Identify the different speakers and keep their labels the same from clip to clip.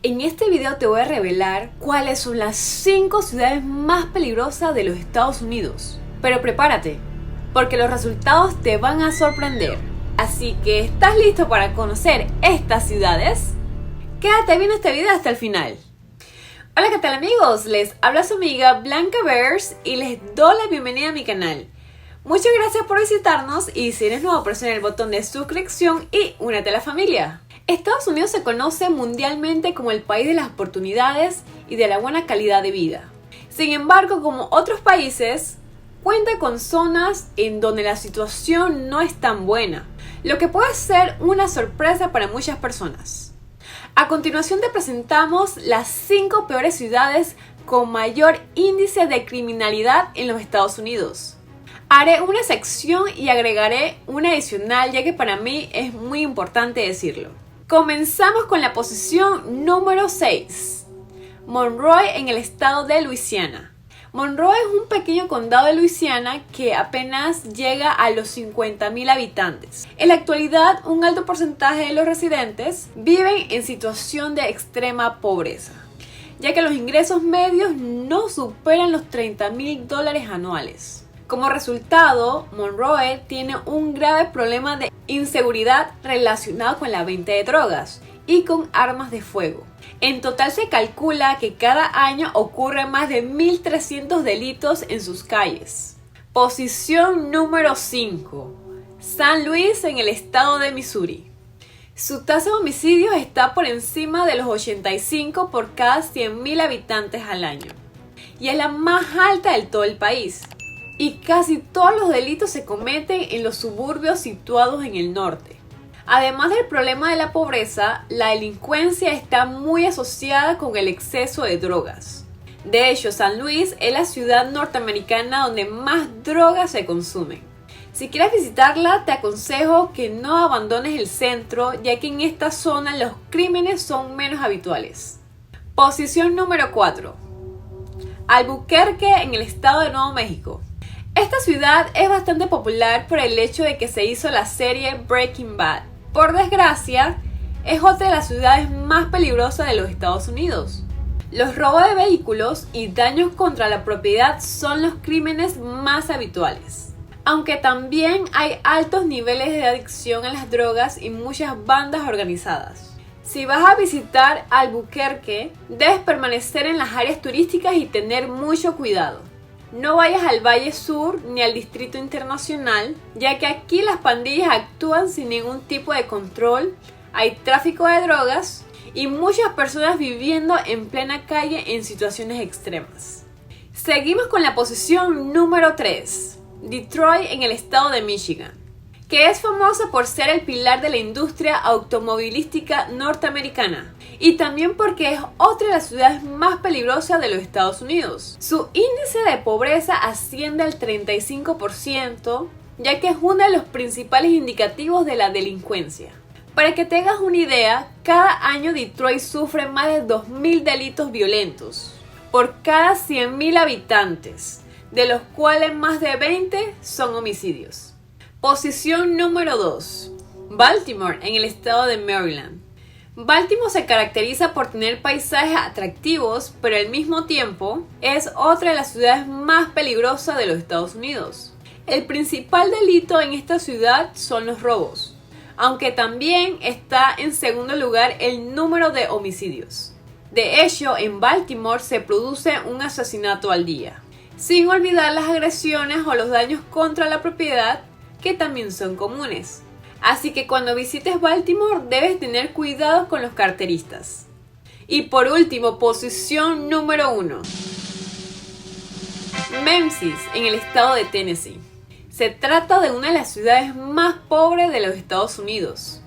Speaker 1: En este video te voy a revelar cuáles son las 5 ciudades más peligrosas de los Estados Unidos. Pero prepárate, porque los resultados te van a sorprender. Así que, ¿estás listo para conocer estas ciudades? Quédate viendo este video hasta el final. Hola, ¿qué tal amigos? Les habla su amiga Blanca Bears y les doy la bienvenida a mi canal. Muchas gracias por visitarnos y si eres nuevo, presiona el botón de suscripción y únete a la familia. Estados Unidos se conoce mundialmente como el país de las oportunidades y de la buena calidad de vida. Sin embargo, como otros países, cuenta con zonas en donde la situación no es tan buena, lo que puede ser una sorpresa para muchas personas. A continuación te presentamos las 5 peores ciudades con mayor índice de criminalidad en los Estados Unidos. Haré una sección y agregaré una adicional, ya que para mí es muy importante decirlo. Comenzamos con la posición número 6. Monroe en el estado de Luisiana. Monroe es un pequeño condado de Luisiana que apenas llega a los 50,000 habitantes. En la actualidad, un alto porcentaje de los residentes viven en situación de extrema pobreza, ya que los ingresos medios no superan los $30,000 anuales. Como resultado, Monroe tiene un grave problema de inseguridad relacionado con la venta de drogas y con armas de fuego. En total se calcula que cada año ocurren más de 1,300 delitos en sus calles. Posición número 5. San Luis en el estado de Missouri. Su tasa de homicidios está por encima de los 85 por cada 100,000 habitantes al año y es la más alta de todo el país. Y casi todos los delitos se cometen en los suburbios situados en el norte. Además del problema de la pobreza, la delincuencia está muy asociada con el exceso de drogas. De hecho, San Luis es la ciudad norteamericana donde más drogas se consumen. Si quieres visitarla, te aconsejo que no abandones el centro, ya que en esta zona los crímenes son menos habituales. Posición número 4. Albuquerque en el estado de Nuevo México. Esta ciudad es bastante popular por el hecho de que se hizo la serie Breaking Bad. Por desgracia, es otra de las ciudades más peligrosas de los Estados Unidos. Los robos de vehículos y daños contra la propiedad son los crímenes más habituales. Aunque también hay altos niveles de adicción a las drogas y muchas bandas organizadas. Si vas a visitar Albuquerque, debes permanecer en las áreas turísticas y tener mucho cuidado. No vayas al Valle Sur ni al Distrito Internacional, ya que aquí las pandillas actúan sin ningún tipo de control, hay tráfico de drogas y muchas personas viviendo en plena calle en situaciones extremas. Seguimos con la posición número 3, Detroit en el estado de Michigan, que es famosa por ser el pilar de la industria automovilística norteamericana y también porque es otra de las ciudades más peligrosas de los Estados Unidos. Su índice de pobreza asciende al 35%, ya que es uno de los principales indicativos de la delincuencia. Para que te hagas una idea, cada año Detroit sufre más de 2,000 delitos violentos por cada 100,000 habitantes, de los cuales más de 20 son homicidios. Posición número 2. Baltimore en el estado de Maryland. Baltimore se caracteriza por tener paisajes atractivos, pero al mismo tiempo es otra de las ciudades más peligrosas de los Estados Unidos. El principal delito en esta ciudad son los robos, aunque también está en segundo lugar el número de homicidios. De hecho, en Baltimore se produce un asesinato al día, sin olvidar las agresiones o los daños contra la propiedad, que también son comunes. Así que cuando visites Baltimore debes tener cuidado con los carteristas. Y por último, posición número 1. Memphis, en el estado de Tennessee. Se trata de una de las ciudades más pobres de los Estados Unidos.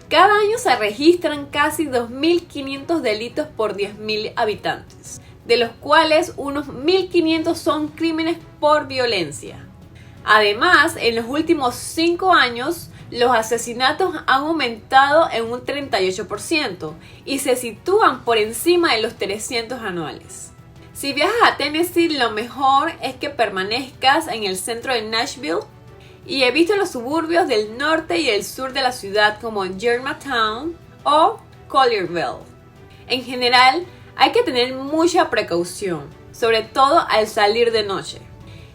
Speaker 1: Cada año se registran casi 2,500 delitos por 10,000 habitantes, de los cuales unos 1,500 son crímenes por violencia. Además, en los últimos 5 años, los asesinatos han aumentado en un 38% y se sitúan por encima de los 300 anuales. Si viajas a Tennessee, lo mejor es que permanezcas en el centro de Nashville y he visto los suburbios del norte y el sur de la ciudad como Germantown o Collierville. En general, hay que tener mucha precaución, sobre todo al salir de noche.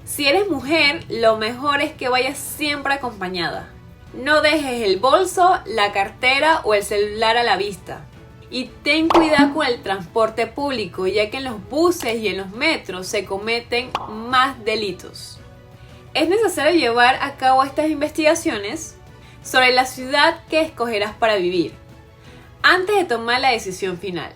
Speaker 1: Si eres mujer, lo mejor es que vayas siempre acompañada. No dejes el bolso, la cartera o el celular a la vista. Y ten cuidado con el transporte público, ya que en los buses y en los metros se cometen más delitos. Es necesario llevar a cabo estas investigaciones sobre la ciudad que escogerás para vivir, antes de tomar la decisión final.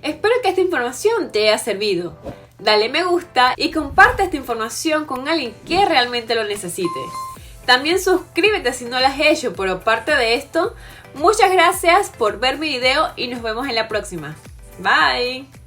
Speaker 1: Espero que esta información te haya servido. Dale me gusta y comparte esta información con alguien que realmente lo necesite. También suscríbete si no lo has hecho, pero aparte de esto, muchas gracias por ver mi video y nos vemos en la próxima. Bye.